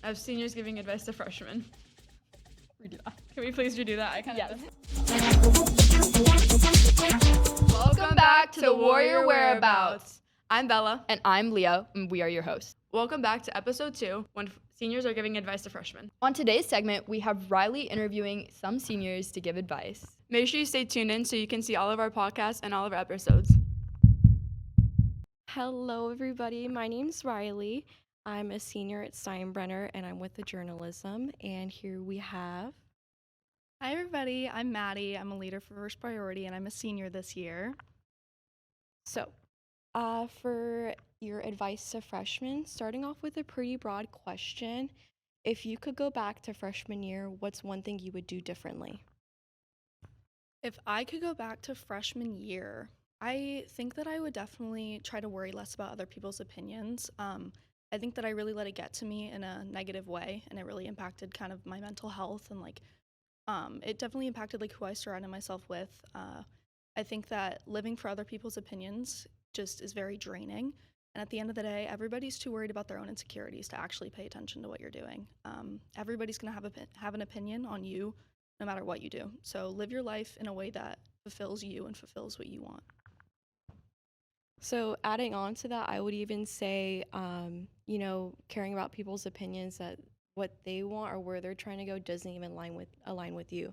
of seniors giving advice to freshmen. Redo that. Can we please redo that? I kind of Welcome back to the Warrior Whereabouts. I'm Bella. And I'm Leo, and we are your hosts. Welcome back to episode 2, when seniors are giving advice to freshmen. On today's segment, we have Riley interviewing some seniors to give advice. Make sure you stay tuned in so you can see all of our podcasts and all of our episodes. Hello, everybody. My name's Riley. I'm a senior at Steinbrenner, and I'm with the journalism. And here we have... Hi, everybody. I'm Madi. I'm a leader for First Priority, and I'm a senior this year. So, for your advice to freshmen, starting off with a pretty broad question. If you could go back to freshman year, what's one thing you would do differently? If I could go back to freshman year, I think that I would definitely try to worry less about other people's opinions. I think that I really let it get to me in a negative way, and it really impacted kind of my mental health, and it definitely impacted who I surrounded myself with. I think that living for other people's opinions just is very draining, and at the end of the day, everybody's too worried about their own insecurities to actually pay attention to what you're doing. Everybody's gonna have an opinion on you no matter what you do. So live your life in a way that fulfills you and fulfills what you want. So adding on to that, I would even say, caring about people's opinions, that what they want or where they're trying to go doesn't even align with you.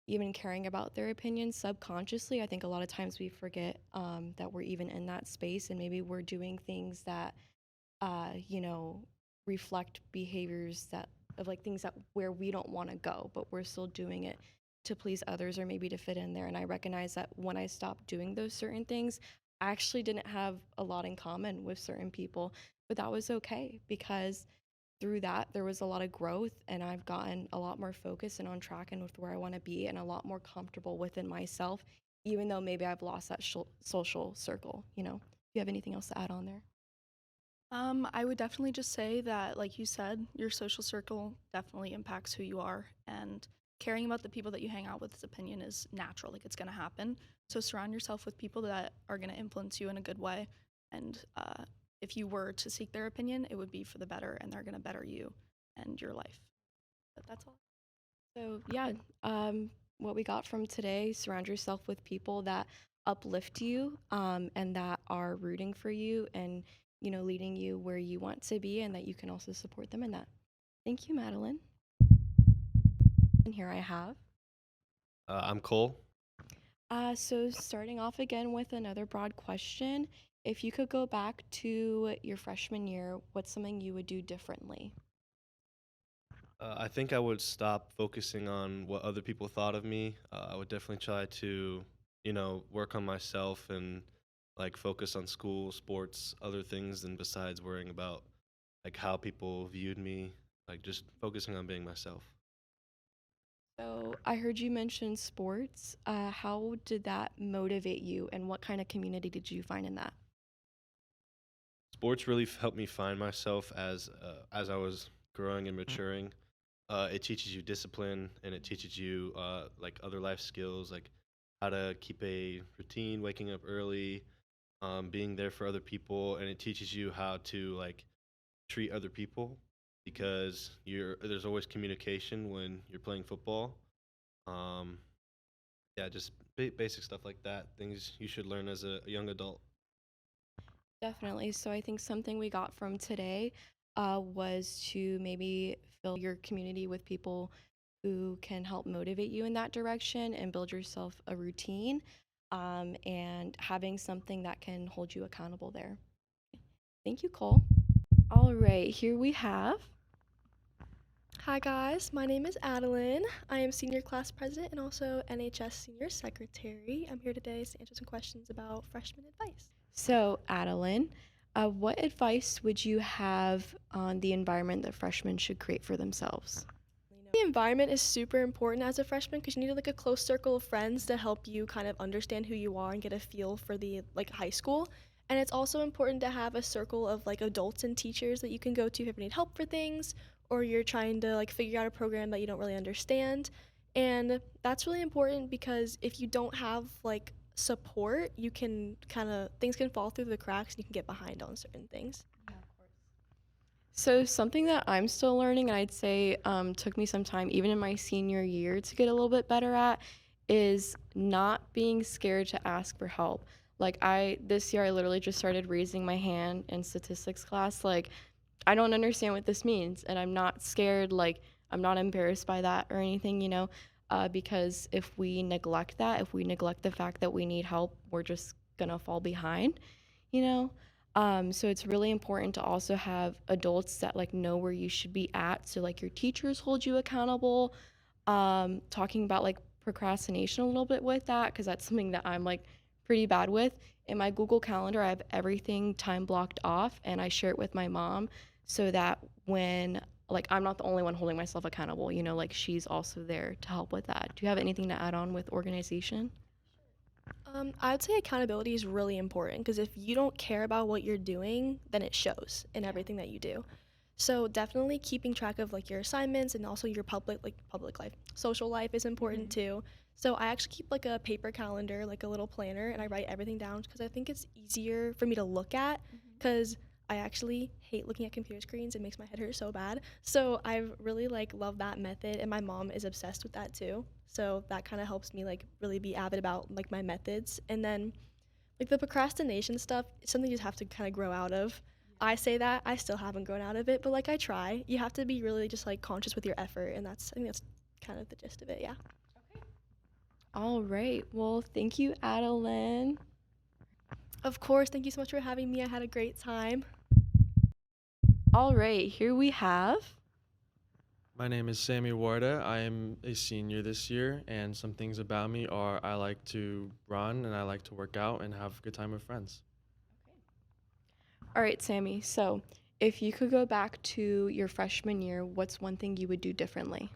Even caring about their opinions subconsciously, I think a lot of times we forget that we're even in that space, and maybe we're doing things that, reflect behaviors things that where we don't want to go, but we're still doing it to please others or maybe to fit in there. And I recognize that when I stopped doing those certain things, I actually didn't have a lot in common with certain people, but that was okay, because through that there was a lot of growth, and I've gotten a lot more focused and on track and with where I want to be, and a lot more comfortable within myself, even though maybe I've lost that social circle. Do you have anything else to add on there? I would definitely just say that, like you said, your social circle definitely impacts who you are, and caring about the people that you hang out with's opinion is natural, it's going to happen. So surround yourself with people that are going to influence you in a good way, and if you were to seek their opinion, it would be for the better, and they're going to better you and your life. But that's all. So yeah, what we got from today: surround yourself with people that uplift you, and that are rooting for you, and leading you where you want to be, and that you can also support them in that. Thank you, Adalyn. And here I have. I'm Cole. So starting off again with another broad question. If you could go back to your freshman year, what's something you would do differently? I think I would stop focusing on what other people thought of me. I would definitely try to, work on myself and focus on school, sports, other things, and besides worrying about how people viewed me, just focusing on being myself. So I heard you mention sports. How did that motivate you, and what kind of community did you find in that? Sports really helped me find myself as I was growing and maturing. It teaches you discipline, and it teaches you other life skills, like how to keep a routine, waking up early, being there for other people, and it teaches you how to treat other people, because there's always communication when you're playing football. Just basic stuff like that, things you should learn as a young adult. Definitely. So I think something we got from today was to maybe fill your community with people who can help motivate you in that direction, and build yourself a routine, and having something that can hold you accountable there. Thank you, Cole. All right, here we have. Hi guys, my name is Adalyn. I am senior class president and also NHS senior secretary. I'm here today to answer some questions about freshman advice. So, Adalyn, what advice would you have on the environment that freshmen should create for themselves? The environment is super important as a freshman, because you need a close circle of friends to help you kind of understand who you are and get a feel for the high school. And it's also important to have a circle of adults and teachers that you can go to if you need help for things, or you're trying to figure out a program that you don't really understand. And that's really important, because if you don't have support, you can things can fall through the cracks, and you can get behind on certain things. Yeah, of course. So something that I'm still learning, and I'd say took me some time, even in my senior year, to get a little bit better at, is not being scared to ask for help. Like this year, I literally just started raising my hand in statistics class. Like, I don't understand what this means, and I'm not scared. Like, I'm not embarrassed by that or anything, because if we neglect that, if we neglect the fact that we need help, we're just gonna fall behind, you know. So it's really important to also have adults that like know where you should be at. So like your teachers hold you accountable. Talking about like procrastination a little bit with that, because that's something that I'm like pretty bad with. In my Google Calendar, I have everything time blocked off, and I share it with my mom so that when like I'm not the only one holding myself accountable, like she's also there to help with that. Do you have anything to add on with organization? I'd say accountability is really important because if you don't care about what you're doing, then it shows in everything that you do. So definitely keeping track of like your assignments and also your public life, social life is important too. So I actually keep like a paper calendar, like a little planner, and I write everything down because I think it's easier for me to look at because I actually hate looking at computer screens. It makes my head hurt so bad. So I really like love that method, and my mom is obsessed with that too. So that kind of helps me like really be avid about like my methods. And then like the procrastination stuff, it's something you just have to kind of grow out of. I say that I still haven't grown out of it, but like I try. You have to be really just like conscious with your effort, and I think that's kind of the gist of it. Yeah. All right. Well, thank you, Adalyn. Of course. Thank you so much for having me. I had a great time. All right. Here we have. My name is Sammi Warda. I am a senior this year, and some things about me are I like to run and I like to work out and have a good time with friends. All right, Sammi. So, if you could go back to your freshman year, what's one thing you would do differently?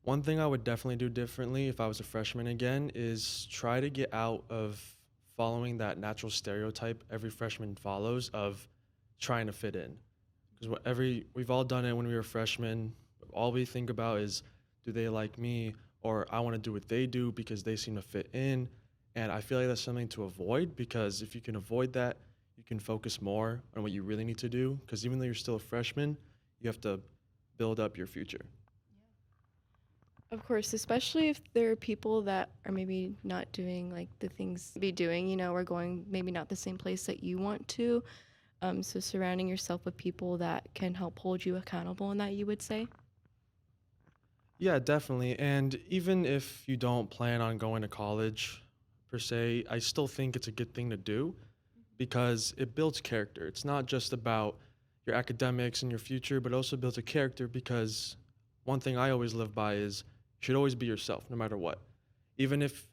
One thing I would definitely do differently if I was a freshman again is try to get out of following that natural stereotype every freshman follows of trying to fit in. Because we've all done it when we were freshmen. All we think about is, do they like me, or I want to do what they do because they seem to fit in. And I feel like that's something to avoid, because if you can avoid that, you can focus more on what you really need to do. Because even though you're still a freshman, you have to build up your future. Of course, especially if there are people that are maybe not doing like the things to be doing, or going maybe not the same place that you want to. So surrounding yourself with people that can help hold you accountable in that, you would say? Yeah, definitely. And even if you don't plan on going to college per se, I still think it's a good thing to do because it builds character. It's not just about your academics and your future, but also builds a character, because one thing I always live by is you should always be yourself no matter what. Even if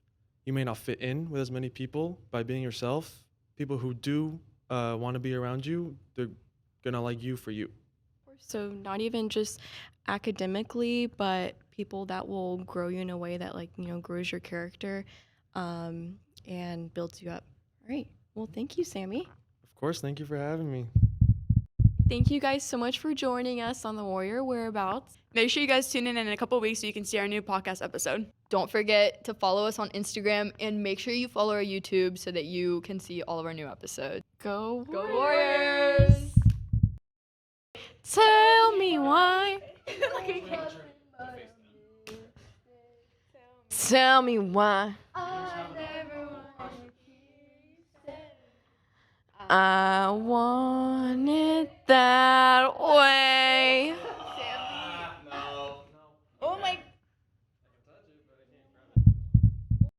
you may not fit in with as many people, by being yourself, people who do want to be around you, they're going to like you for you. So not even just academically, but people that will grow you in a way that grows your character and builds you up. All right. Well, thank you, Sammi. Of course, thank you for having me. Thank you guys so much for joining us on the Warrior Whereabouts. Make sure you guys tune in a couple weeks so you can see our new podcast episode. Don't forget to follow us on Instagram and make sure you follow our YouTube so that you can see all of our new episodes. Go Warriors! Tell me why. Tell me why. I want it that